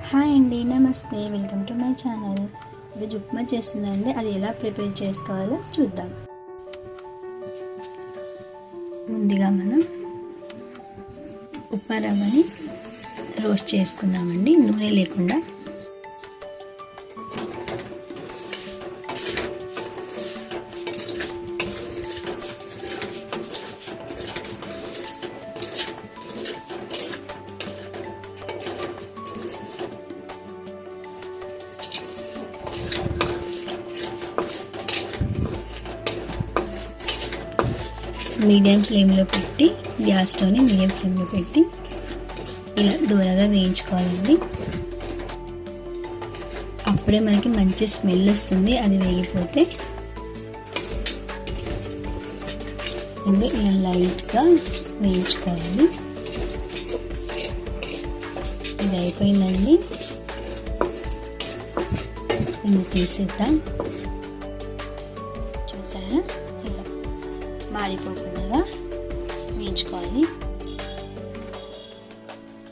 Hi అండి, నమస్తే. Welcome to my channel. ఈరోజు ఉప్మా చేస్తున్నానండి. అది ఎలా ప్రిపేర్ చేసుకోవాలో చూద్దాం. ముందుగా మనం ఉప్మా రవ్వని రోస్ట్ చేసుకుందామండి, నూనె లేకుండా. మీడియం ఫ్లేమ్లో పెట్టి, గ్యాస్ స్టవ్ని మీడియం ఫ్లేమ్లో పెట్టి ఇలా దూరగా వేయించుకోవాలండి. అప్పుడే మనకి మంచి స్మెల్ వస్తుంది. అది వేగిపోతే ఇంకా ఇలా లైట్గా వేయించుకోవాలి. ఇది అయిపోయిందండి. ఇది తీసేద్దాం. చూసారా, ఇలా మాడిపోకుండా వేయించుకోవాలి.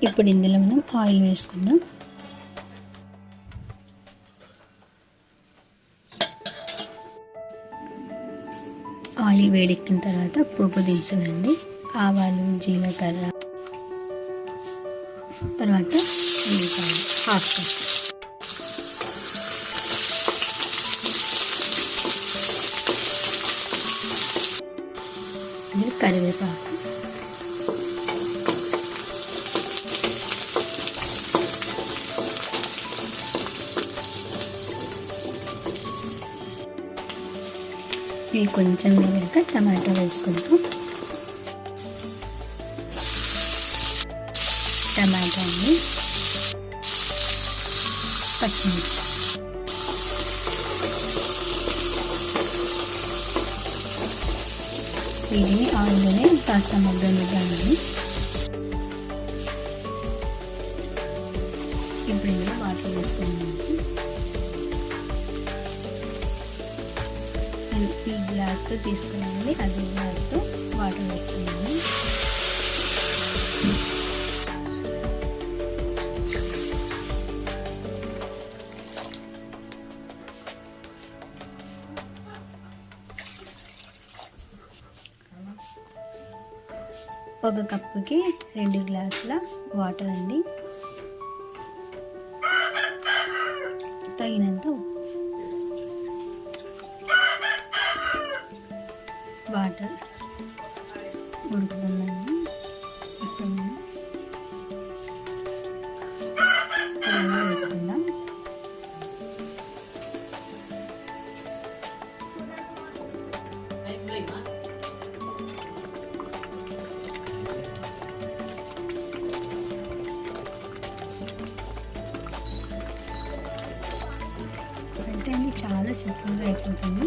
ఇప్పుడు ఇందులో మనం ఆయిల్ వేసుకుందాం. ఆయిల్ వేడెక్కిన తర్వాత పోపు దినుసులండి, ఆవాలు, జీలకర్ర, తర్వాత ఉల్లిపాయలు హాఫ్ కప్, కరివేపాకు, ఇవి కొంచెం వేగాక టమాటో వేసుకుంటాం. టమాటో అండి, పచ్చిమిర్చి, వీటిని ఆయిల్లోనే కాస్త మగ్గనిద్దామండి. ఇప్పుడు ఇందులో వాటర్ వేసుకున్నామండి. ఈ గ్లాస్తో తీసుకున్నామండి, అదే గ్లాస్తో వాటర్ వేస్తున్నాము. ఒక కప్పుకి 2 గ్లాసుల వాటర్ అండి, తగినంత వాటర్ ఉడుకుతుందండి. ఇప్పుడు మనం వేసుకుందాం. అయితే అండి చాలా సింపుల్గా అయిపోతుంది.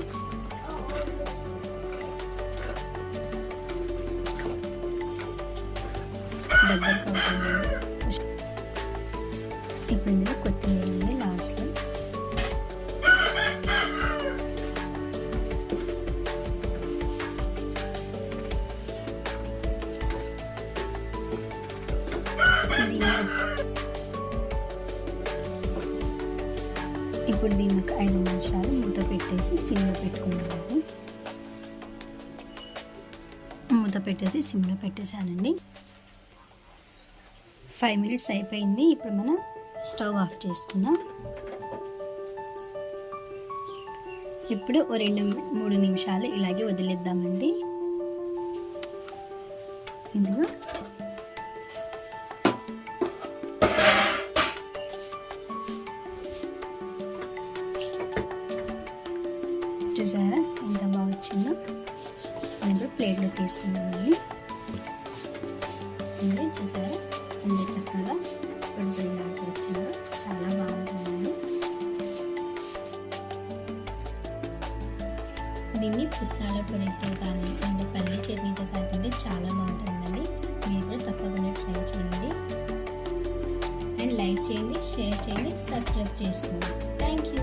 దగ్గరకు అవుతుంది. ఇప్పుడు ఇందులో కొత్తిమీర ఉంది లాస్ట్లో. ఇప్పుడు దీన్ని ఒక 5 నిమిషాలు మూత పెట్టేసి సిమ్లో పెట్టుకున్నామండి. మూత పెట్టేసి సిమ్లో పెట్టేశానండి. 5 మినిట్స్ అయిపోయింది. ఇప్పుడు మనం స్టవ్ ఆఫ్ చేసుకుందాం. ఇప్పుడు 2-3 నిమిషాలు ఇలాగే వదిలేద్దామండి. ఇందులో చూసారా ఎంత బాగా వచ్చిందో. ఇప్పుడు ప్లేట్లో తీసుకున్నామండి. చూసారా ఎంత చక్కగా పొడిలాగా వచ్చిందో, చాలా బాగుంటుందండి. దీన్ని పుట్నాల పొడితో కానీ అంటే పల్లి చట్నీతో కాకుండా చాలా బాగుంటుందండి. మీరు కూడా తప్పకుండా ట్రై చేయండి. అండ్ లైక్ చేయండి, షేర్ చేయండి, సబ్స్క్రైబ్ చేసుకోండి. Thank you.